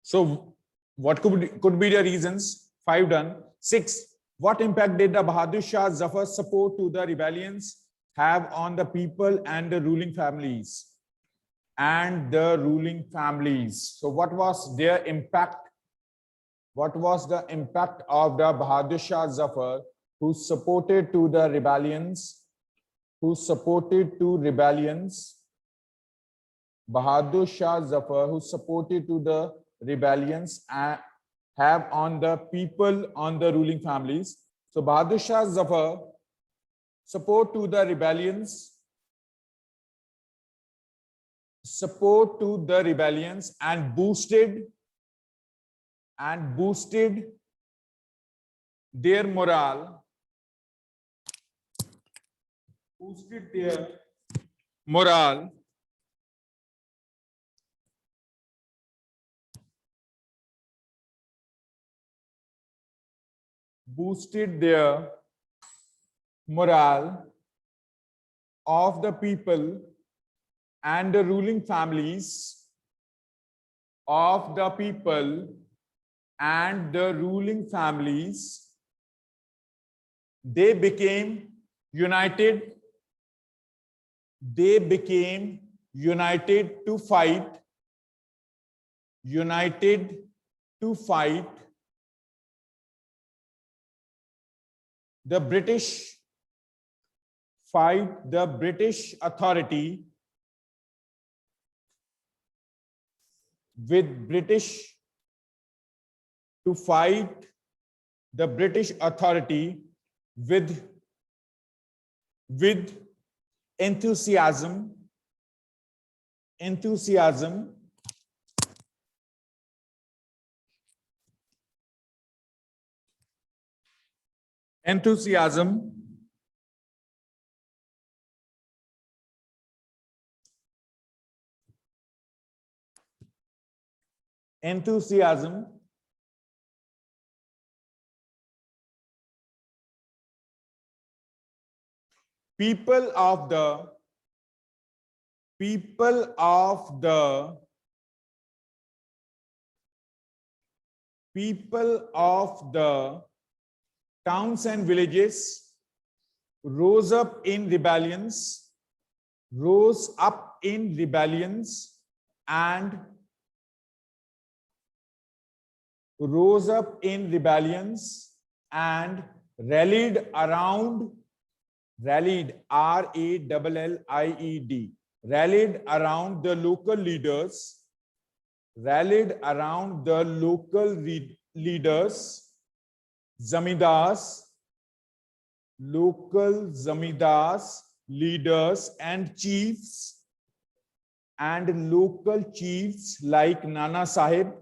So what could be the reasons? 5 done. 6. What impact did the Bahadur Shah Zafar's support to the rebellions have on the people and the ruling families? So what was their impact? What was the impact of the Bahadur Shah Zafar who supported to the rebellions? Bahadur Shah Zafar, who supported to the rebellions, have on the people, on the ruling families. So Bahadur Shah Zafar support to the rebellions, and boosted their morale, boosted their morale of the people and the ruling families they became united to fight the British authority with enthusiasm people of the towns and villages rose up in rebellions and rallied around rallied around the local leaders, zamindars, leaders and chiefs, local chiefs like Nana Sahib,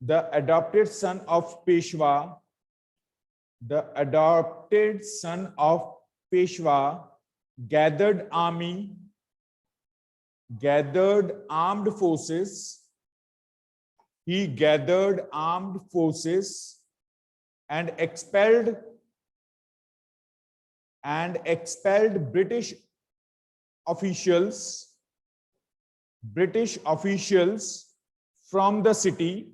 the adopted son of Peshwa, gathered armed forces. He gathered armed forces and expelled British officials from the city.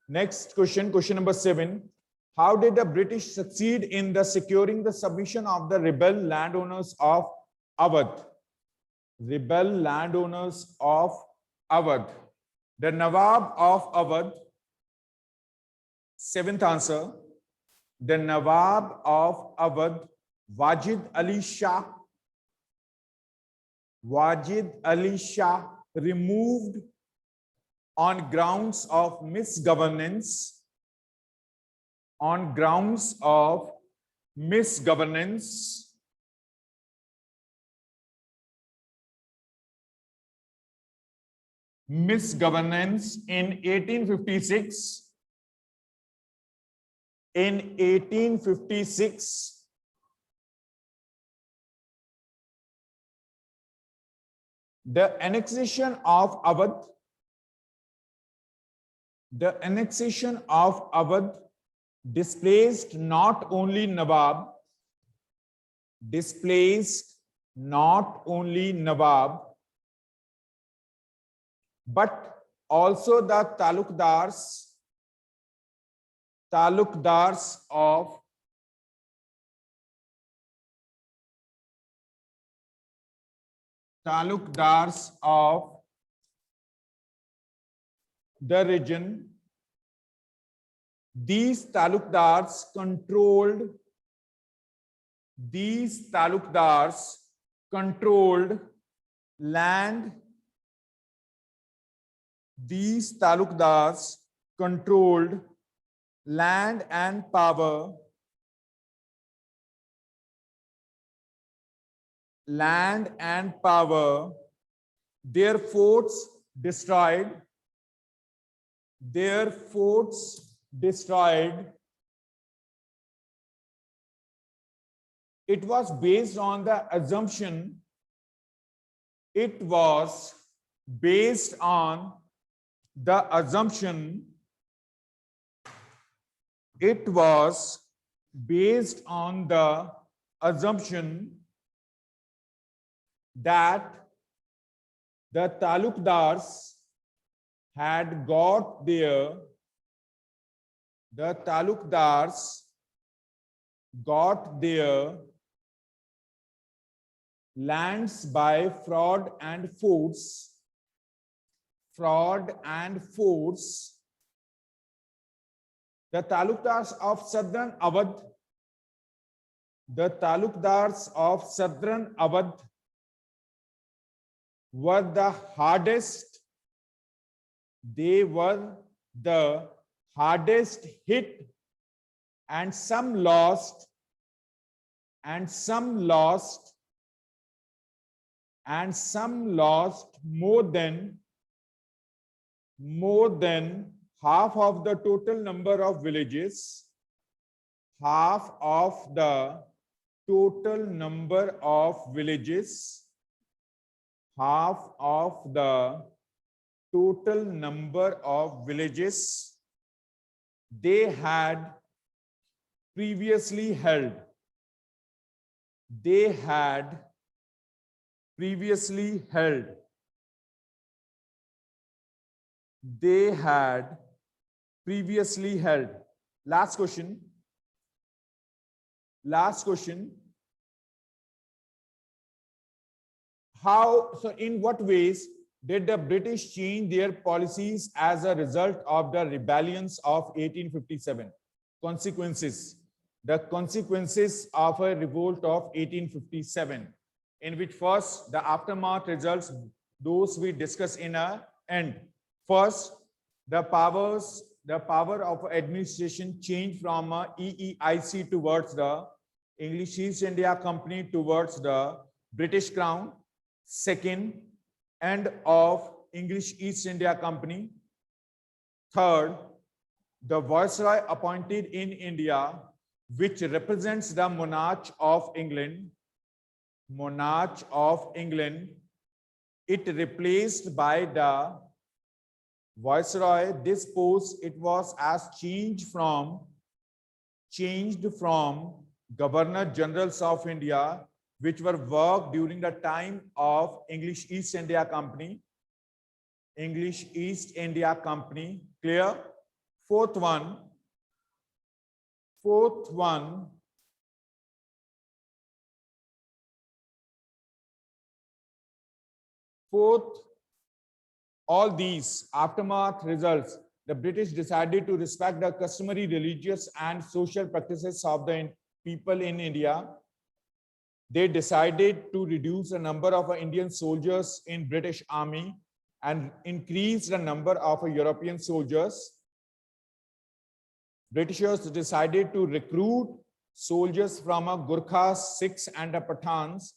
Next question, question number 7. How did the British succeed in the securing the submission of the rebel landowners of Awadh? The Nawab of Awadh. 7th answer. The Nawab of Awadh, Wajid Ali Shah, removed on grounds of misgovernance. misgovernance in 1856. In 1856, the annexation of Awadh, displaced not only Nawab, but also the talukdars of the region. These talukdars controlled land. These talukdars controlled land and power. Their forts destroyed. It was based on the assumption. That the talukdars had got their lands by fraud and force. The talukdars of southern Awadh were the hardest. They were the hardest hit, and some lost more than half of the total number of villages. Half of the total number of villages. They had previously held. Last question. In what ways did the British change their policies as a result of the rebellions of 1857? Consequences. The consequences of a revolt of 1857, in which first the aftermath results, those we discuss in a end. First, the power of administration changed from EEIC towards the English East India Company towards the British Crown. Second, end of English East India Company. Third, the Viceroy appointed in India, which represents the monarch of England. It replaced by the Viceroy. This post, it was as changed from Governor Generals of India, which were worked during the time of English East India Company. Clear? Fourth one, all these aftermath results, the British decided to respect the customary religious and social practices of the people in India. They decided to reduce the number of Indian soldiers in British Army and increase the number of European soldiers. Britishers decided to recruit soldiers from Gurkhas, Sikhs, and Pathans.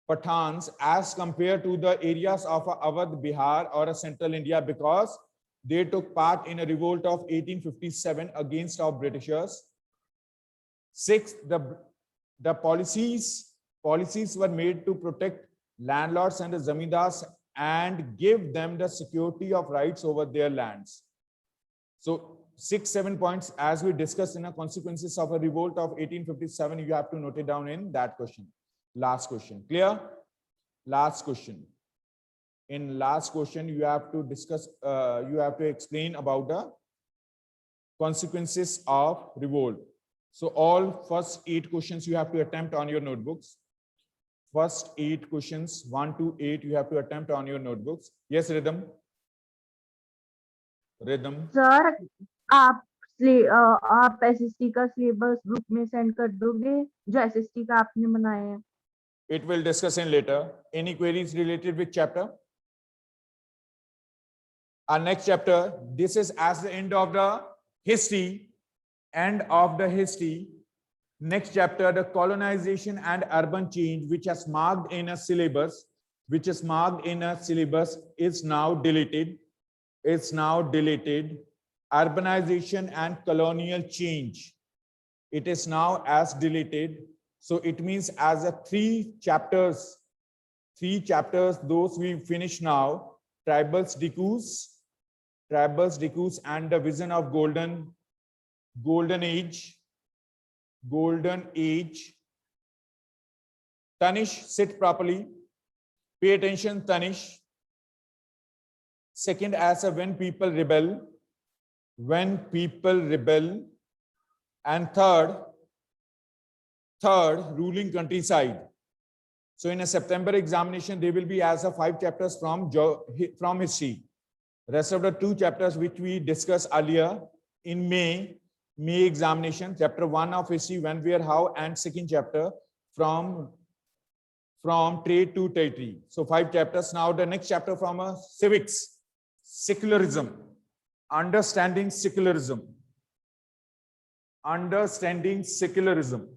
Pathans as compared to the areas of Awadh, Bihar or a central India, because they took part in a revolt of 1857 against our Britishers. Six, the policies were made to protect landlords and the zamindars and give them the security of rights over their lands. So 6-7 points, as we discussed in the consequences of a revolt of 1857, you have to note it down in that question. Last question. Clear? Last question. In last question, you have to discuss, you have to explain about the consequences of revolt. So all first 8 questions you have to attempt on your notebooks. First 8 questions, 1 to 8, you have to attempt on your notebooks. Yes, Rhythm? Rhythm. Sir आप SST का syllabus group में send कर दोगे जो SST का आपने बनाया है? It will discuss in later. Any queries related with chapter? Our next chapter, this is as the end of the history, end of the history. Next chapter, the colonization and urban change, which is marked in a syllabus, is now deleted. It's now deleted. Urbanization and colonial change, it is now as deleted. So it means as a 3 chapters, those we finish now: tribals, decus, and the vision of golden age. Tanish, sit properly. Pay attention, Tanish. Second, as a when people rebel. And third, ruling countryside. So in a September examination, there will be as a 5 chapters from history. Rest of the 2 chapters which we discussed earlier in May examination, chapter 1 of history, when, where, how, and second chapter from trade to territory. So 5 chapters. Now the next chapter from civics, secularism, understanding secularism. Understanding secularism.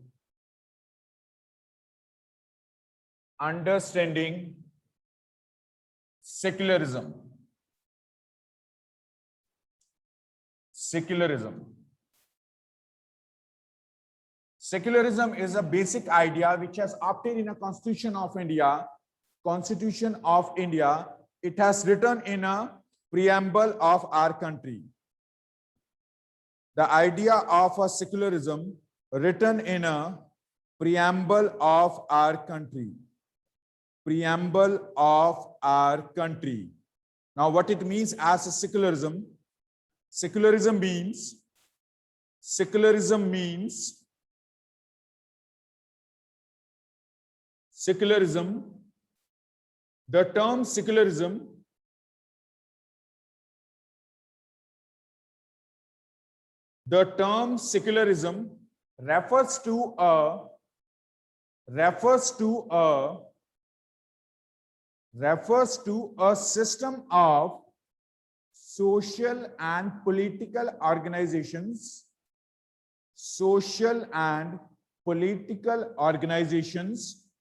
Secularism is a basic idea which has obtained in a Constitution of India. It has written in a preamble of our country. The idea of a secularism written in a preamble of our country. Now what it means as a secularism? Secularism means the term secularism refers to a system of social and political organizations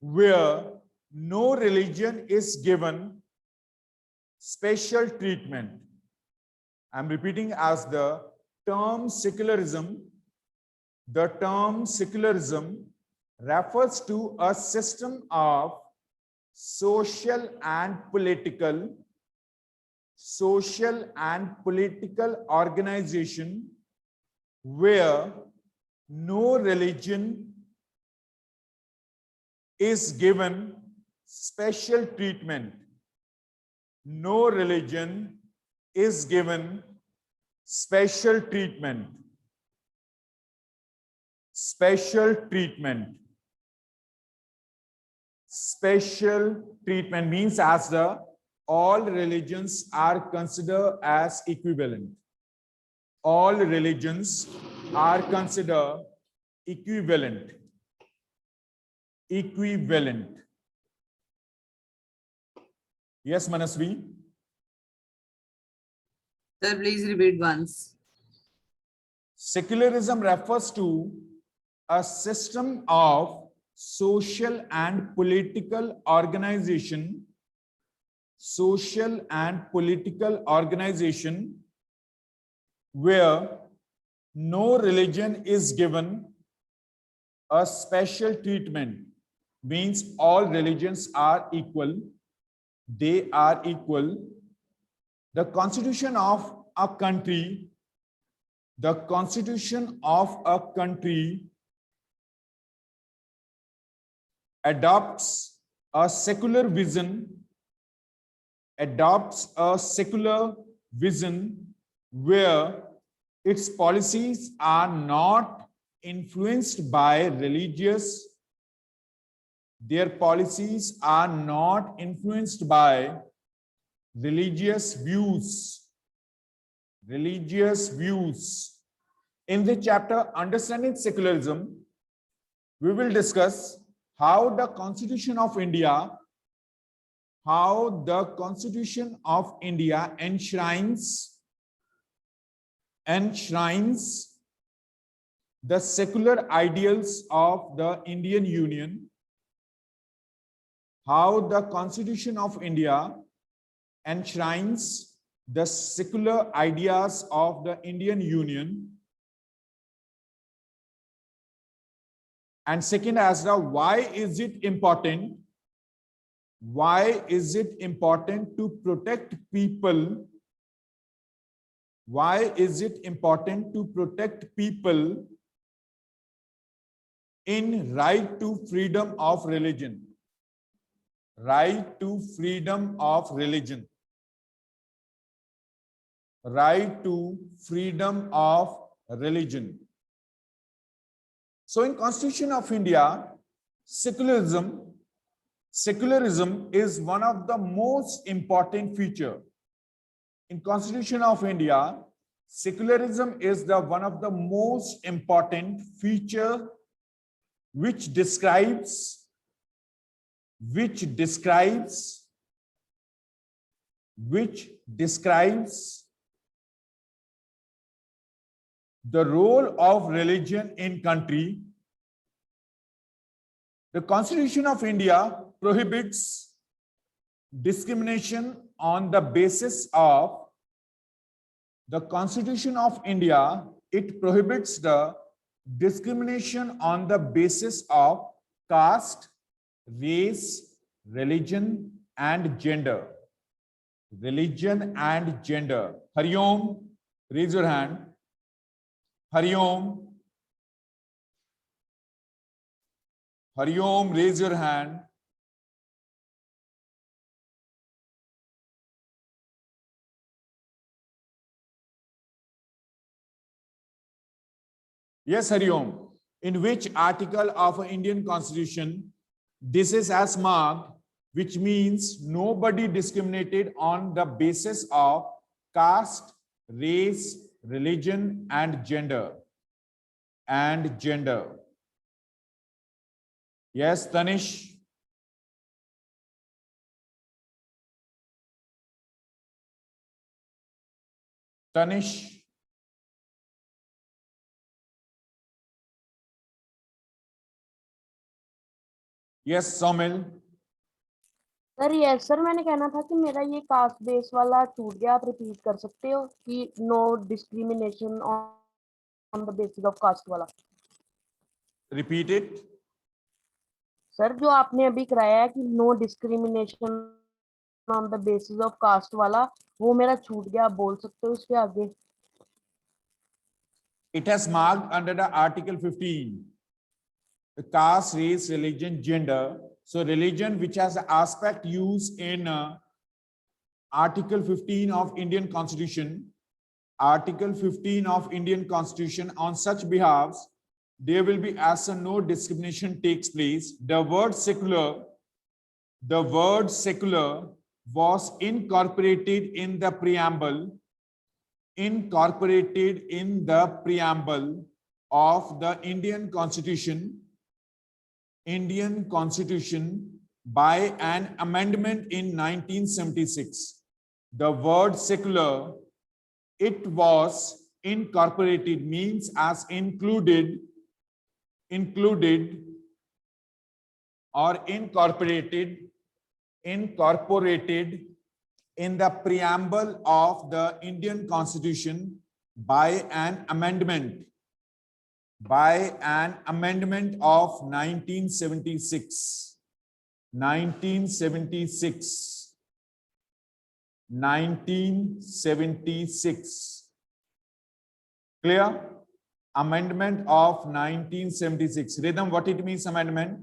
where no religion is given special treatment. I'm repeating, as the term secularism refers to a system of social and political organization where no religion is given special treatment. No religion is given special treatment. Special treatment means as the all religions are considered as equivalent. All religions are considered equivalent. Yes, Manasvi? Sir, please repeat once. Secularism refers to a system of social and political organization, social and political organization where no religion is given a special treatment, means all religions are equal, they are equal. The constitution of a country, the constitution of a country adopts a secular vision, adopts a secular vision where its policies are not influenced by religious, their policies are not influenced by religious views. Religious views. In the chapter Understanding Secularism, we will discuss how the Constitution of India, enshrines the secular ideals of the Indian Union, how the Constitution of India enshrines the secular ideas of the Indian Union. And second, as the why is it important? Why is it important to protect people? Why is it important to protect people in right to freedom of religion? Right to freedom of religion. Right to freedom of religion. So in Constitution of India, secularism is one of the most important feature. In Constitution of India, secularism is one of the most important feature which describes the role of religion in country. The Constitution of India prohibits discrimination on the basis of the Constitution of India. It prohibits the discrimination on the basis of caste, race, religion, and gender. Religion and gender. Hariom, raise your hand. Hariom. Hariom, raise your hand. Yes, Hariom. In which article of an Indian Constitution this is as marked, which means nobody discriminated on the basis of caste, race, religion, and gender. Yes, Tanish. Tanish. Yes, Somil. Sir yes sir, मैंने कहना था कि मेरा ये caste base वाला छूट गया, आप रिपीट कर सकते हो कि no discrimination on the basis of caste वाला. Repeat it. सर जो आपने अभी कराया है कि no discrimination on the basis of caste वाला, वो मेरा छूट गया, आप बोल सकते हो इसके आगे. It has marked under the Article 15. The caste, race, religion, gender. So religion, which has an aspect used in Article 15 of Indian Constitution, Article 15 of Indian Constitution, on such behalves, there will be as a no discrimination takes place. The word secular was incorporated in the preamble of the Indian Constitution by an amendment in 1976. The word secular, it was incorporated, means as included or incorporated in the preamble of the Indian Constitution by an amendment of 1976. 1976. Clear? Amendment of 1976. Rhythm, what it means amendment?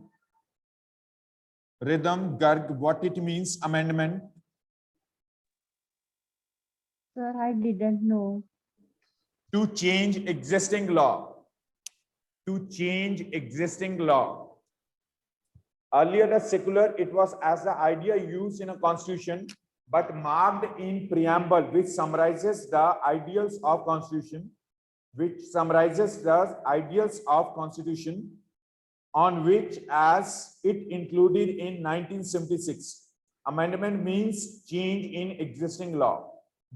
Rhythm, Garg, what it means amendment? Sir, I didn't know. To change existing law. To change existing law. Earlier, the secular, it was as the idea used in a constitution, but marked in preamble, which summarizes the ideals of constitution, on which as it included in 1976. Amendment means change in existing law.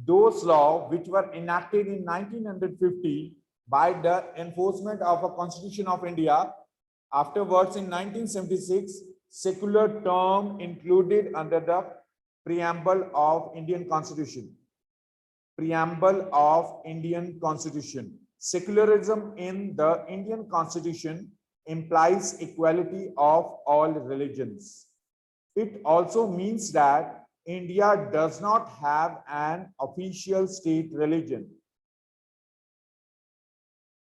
Those laws which were enacted in 1950 by the enforcement of a Constitution of India, afterwards in 1976, secular term included under the preamble of Indian Constitution. Preamble of Indian Constitution. Secularism in the Indian Constitution implies equality of all religions. It also means that India does not have an official state religion.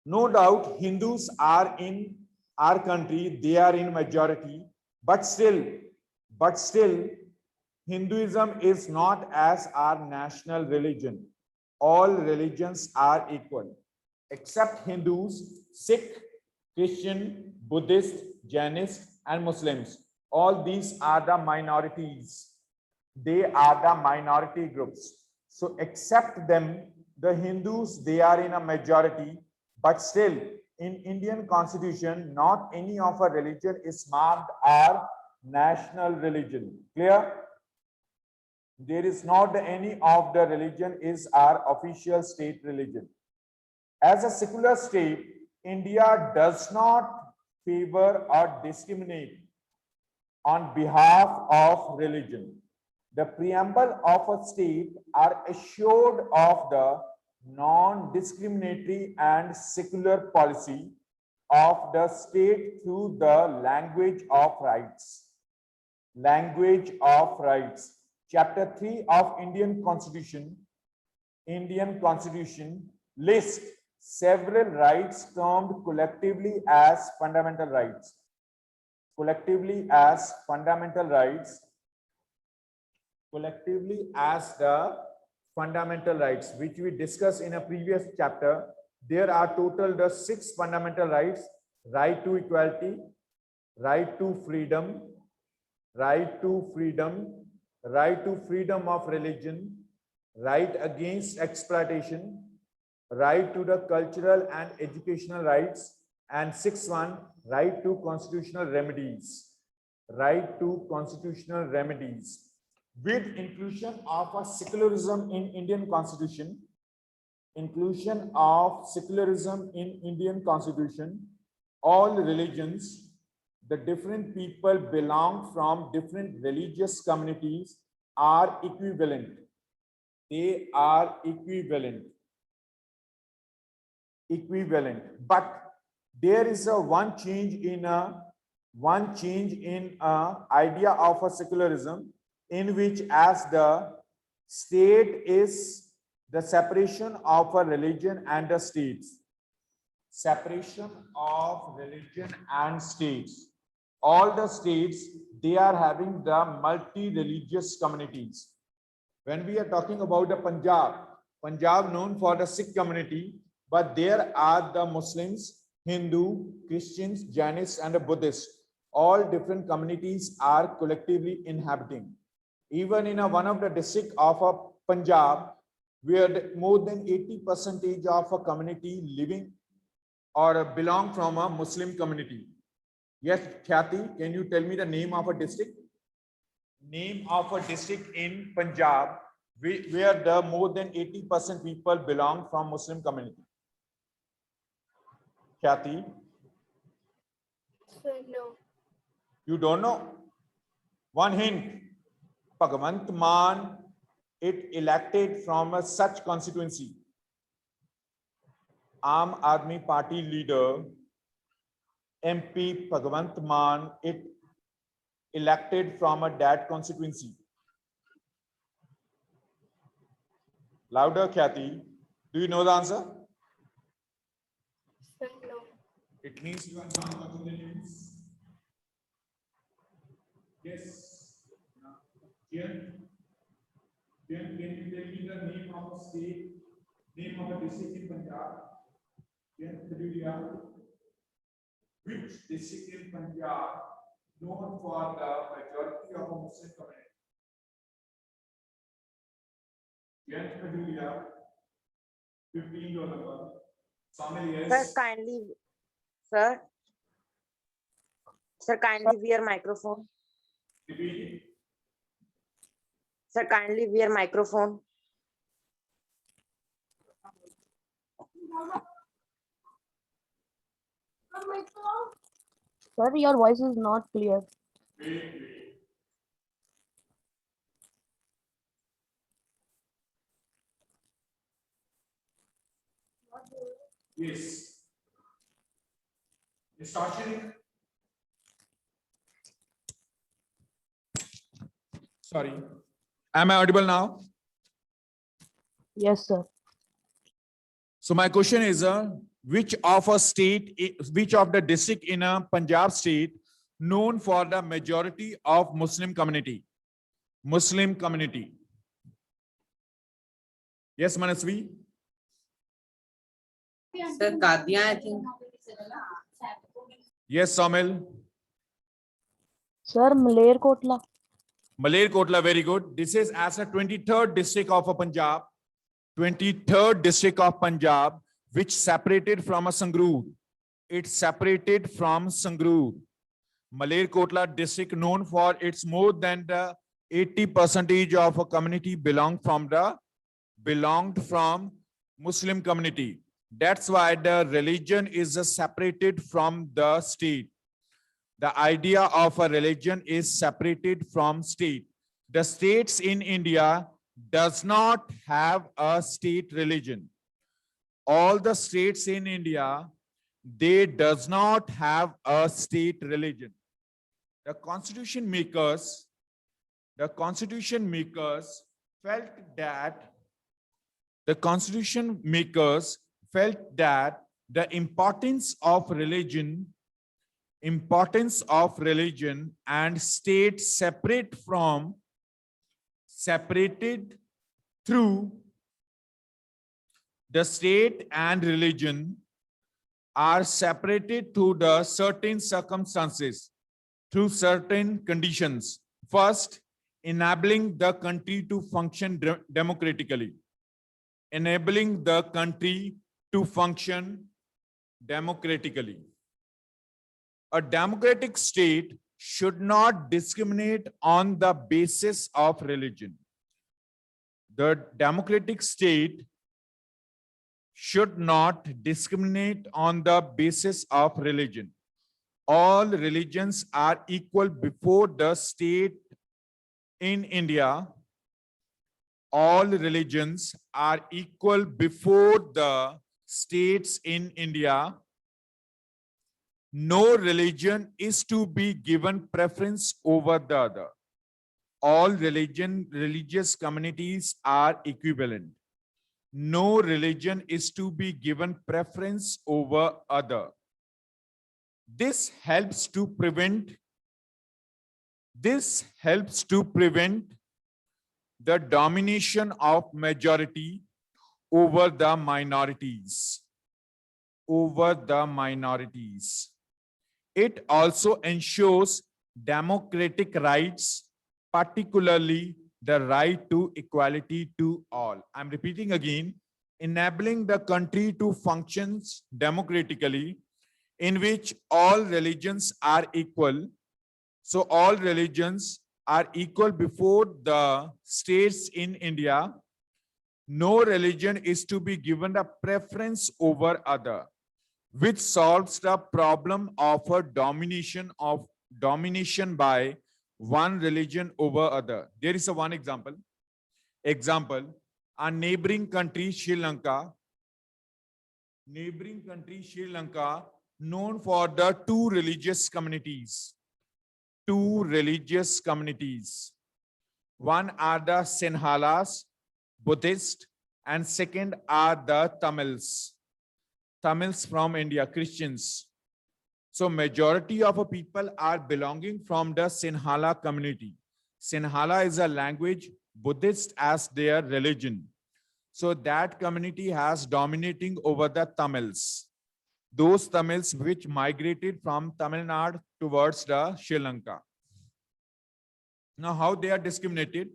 No doubt Hindus are in our country, they are in majority, but still Hinduism is not as our national religion. All religions are equal, except Hindus, Sikh, Christian, Buddhist, Jainist, and Muslims. All these are the minorities. They are the minority groups. So except them, the Hindus, they are in a majority, but still in Indian Constitution, not any of a religion is marked as national religion. Clear? There is not any of the religion is our official state religion. As a secular state, India does not favor or discriminate on behalf of religion. The preamble of a state are assured of the non-discriminatory and secular policy of the state through the language of rights. Language of rights. Chapter 3 of Indian Constitution lists several rights termed collectively as fundamental rights. Collectively as fundamental rights. Collectively as the fundamental rights, which we discussed in a previous chapter. There are total the 6 fundamental rights: right to equality, right to freedom, right to freedom, right to freedom of religion, right against exploitation, right to the cultural and educational rights, and 6th one, right to constitutional remedies. Right to constitutional remedies. With inclusion of a secularism in Indian Constitution, all religions, the different people belong from different religious communities are equivalent. They are equivalent. But there is a one change in idea of a secularism, in which as the state is the separation of a religion and the states. Separation of religion and states. All the states, they are having the multi-religious communities. When we are talking about the Punjab known for the Sikh community, but there are the Muslims, Hindu, Christians, Jainists, and the Buddhists. All different communities are collectively inhabiting. Even in one of the district of a Punjab, where more than 80% of a community living or belong from a Muslim community. Yes, Khyati, can you tell me the name of a district? Name of a district in Punjab where the more than 80% people belong from Muslim community. Khyati? Sir, no. You don't know? One hint. Bhagwant Mann, it elected from a such constituency. Aam Aadmi Party leader, MP Bhagwant Mann, it elected from a that constituency. Louder, Khyati. Do you know the answer? It means you are not watching the news. Yes. Here. Then can you tell me the name of the state, name of the district in Punjab? Yes, which district in Punjab known for the majority of a Muslim community? Yes, Julia. $15. Somebody Sir, else. kindly, sir. Sir, kindly wear microphone. Repeat it. Sir, kindly wear microphone. Sir, your voice is not clear. Wait. Yes. Start sharing. Sorry. Am I audible now? Yes, sir. So my question is, which of the district in a Punjab state known for the majority of Muslim community? Muslim community. Yes, Manasvi? Sir, Kadia, I think. Yes, Somil? Sir, Malerkotla. Malerkotla, very good. This is as a 23rd district of a Punjab. 23rd district of Punjab, which separated from a Sangrur. It separated from Sangrur. Malerkotla district known for its more than the 80% of a community belonged from Muslim community. That's why the religion is separated from the state. The idea of a religion is separated from state. The states in India does not have a state religion. All the states in India, they does not have a state religion. The constitution makers felt that the importance of religion and state separated through the state and religion are separated through the certain circumstances, through certain conditions. First, enabling the country to function democratically. Enabling the country to function democratically. A democratic state should not discriminate on the basis of religion. The democratic state should not discriminate on the basis of religion. All religions are equal before the state in India. All religions are equal before the states in India. No religion is to be given preference over the other. All religious communities are equivalent. No religion is to be given preference over other. This helps to prevent the domination of majority over the minorities. It also ensures democratic rights, particularly the right to equality to all. I'm repeating again, enabling the country to function democratically, in which all religions are equal. So all religions are equal before the states in India. No religion is to be given a preference over other, which solves the problem of a domination of domination by one religion over other. There is a one example. Example, a neighboring country, Sri Lanka, known for the two religious communities. Two religious communities. One are the Sinhalas, Buddhist, and second are the Tamils. Tamils from India, Christians. So majority of people are belonging from the Sinhala community. Sinhala is a language, Buddhist as their religion. So that community has dominating over the Tamils. Those Tamils which migrated from Tamil Nadu towards the Sri Lanka. Now, how they are discriminated?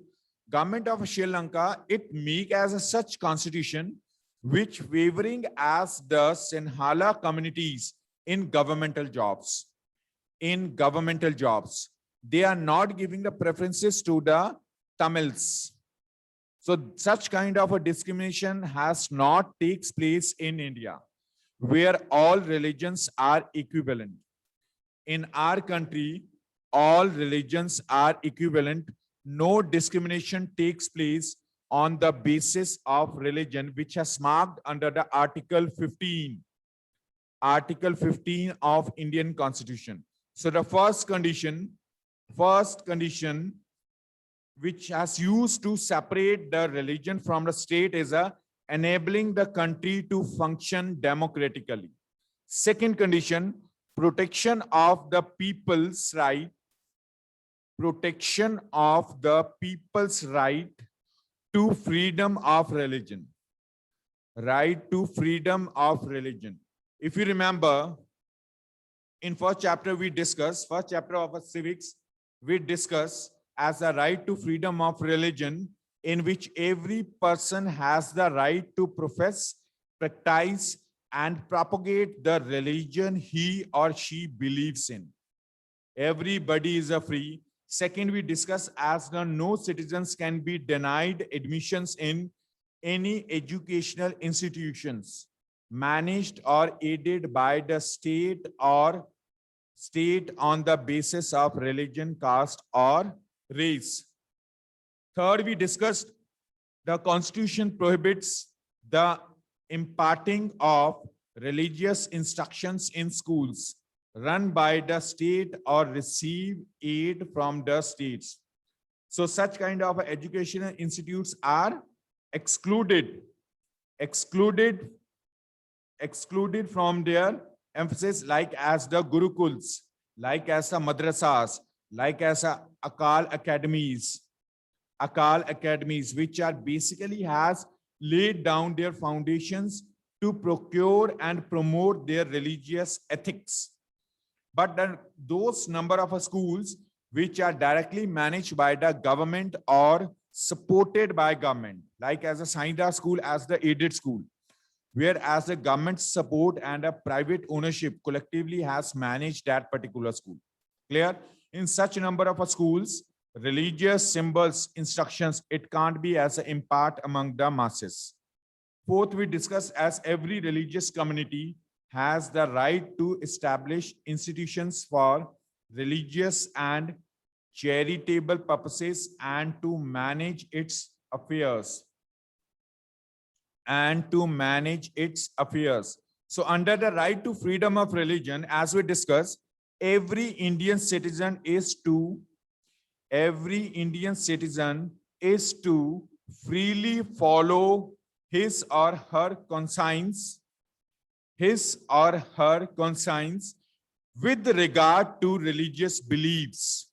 Government of Sri Lanka, it make as a such constitution which favoring as the Sinhala communities in governmental jobs. In governmental jobs, they are not giving the preferences to the Tamils. So such kind of a discrimination has not takes place in India, where all religions are equivalent. In our country, all religions are equivalent. No discrimination takes place on the basis of religion, which has marked under the Article 15. Article 15 of Indian Constitution. So the first condition which has used to separate the religion from the state is enabling the country to function democratically. Second condition, protection of the people's right. Protection of the people's right to freedom of religion. Right to freedom of religion. If you remember, in first chapter we discussed, first chapter of civics, we discuss as a right to freedom of religion, in which every person has the right to profess, practice, and propagate the religion he or she believes in. Everybody is free. Second, we discuss as the no citizens can be denied admissions in any educational institutions managed or aided by the state or state on the basis of religion, caste, or race. Third, we discussed the Constitution prohibits the imparting of religious instructions in schools run by the state or receive aid from the states. So such kind of educational institutes are excluded from their emphasis, like as the Gurukuls, like as the madrasas, like as Akal academies, which are basically has laid down their foundations to procure and promote their religious ethics. But then those number of schools which are directly managed by the government or supported by government, like as a Saida school, as the aided school, whereas the government support and a private ownership collectively has managed that particular school. Clear? In such a number of schools, religious symbols, instructions, it can't be as an impart among the masses. Fourth, we discuss as every religious community has the right to establish institutions for religious and charitable purposes and to manage its affairs. So under the right to freedom of religion, as we discussed, every Indian citizen is to freely follow his or her conscience with regard to religious beliefs.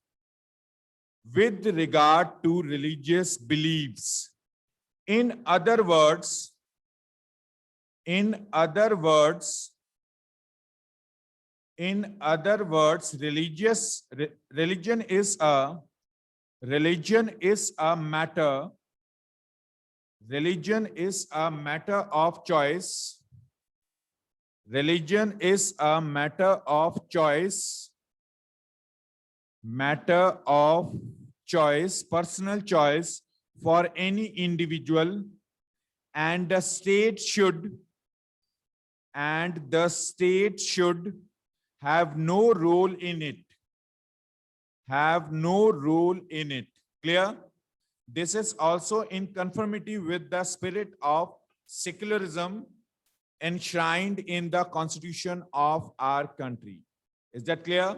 In other words, religion is a matter of choice. Religion is a matter of choice, personal choice for any individual, and the state should have no role in it. have no role in it. Clear? This is also in conformity with the spirit of secularism enshrined in the constitution of our country. Is that clear?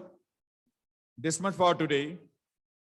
This much for today.